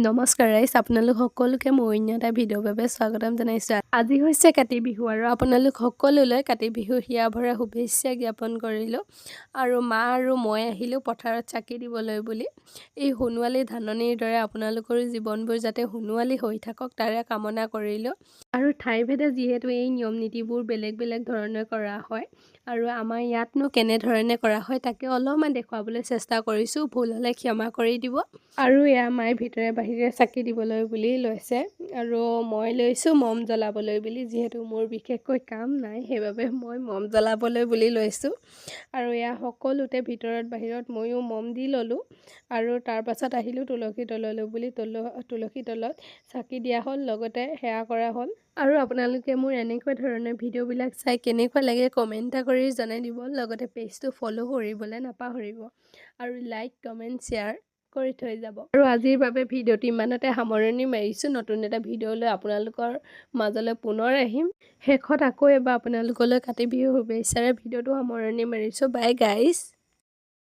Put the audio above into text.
নমস্কাৰ ৰাইজ, আপোনালোক সকলোকে মই অন্য এটা ভিডিঅ'ৰ বাবে স্বাগতম জনাইছোঁ। আজি হৈছে কাতি বিহু আৰু আপোনালোক সকলোলৈ কাতি বিহুৰ হিয়া ভৰা শুভেচ্ছা জ্ঞাপন কৰিলোঁ। আৰু মা আৰু মই আহিলোঁ পথাৰত চাকি দিবলৈ বুলি। এই সোণোৱালী ধাননিৰ দৰে আপোনালোকৰ জীৱনবোৰ যাতে সোণোৱালী হৈ থাকক তাৰে কামনা কৰিলোঁ। আৰু ঠাইভেদে যিহেতু এই নিয়ম নীতিবোৰ বেলেগ বেলেগ ধৰণে কৰা হয় আৰু আমাৰ ইয়াতনো কেনেধৰণে কৰা হয় তাকে অলপমান দেখুৱাবলৈ চেষ্টা কৰিছোঁ। ভুল হ'লে ক্ষমা কৰি দিব। আৰু এয়া মায়ে ভিতৰে বাহিৰে চাকি দিবলৈ বুলি লৈছে আৰু মই লৈছোঁ মম জ্বলাবলৈ বুলি, যিহেতু মোৰ বিশেষকৈ কাম নাই সেইবাবে মই মম জ্বলাবলৈ বুলি লৈছোঁ। আৰু এয়া সকলোতে ভিতৰত বাহিৰত ময়ো মম দি ল'লোঁ আৰু তাৰ পাছত আহিলোঁ তুলসী তললৈ বুলি তুলসী তলত চাকি দিয়া হ'ল, লগতে সেৱা কৰা হ'ল। আৰু আপোনালোকে মোৰ এনেকুৱা ধৰণৰ ভিডিঅ'বিলাক চাই কেনেকুৱা লাগে কমেণ্ট এটা কৰি জনাই দিব, লগতে পেজটো ফ'ল' কৰিবলৈ নাপাহৰিব আৰু লাইক কমেণ্ট শ্বেয়াৰ কৰি থৈ যাব। আৰু আজিৰ বাবে ভিডিঅ'টো ইমানতে সামৰণি মাৰিছোঁ। নতুন এটা ভিডিঅ' লৈ আপোনালোকৰ মাজলৈ পুনৰ আহিম। শেষত আকৌ এবাৰ আপোনালোকলৈ কাতি বিহু শুভেচ্ছাৰে ভিডিঅ'টো সামৰণি মাৰিছোঁ। বাই গাইজ।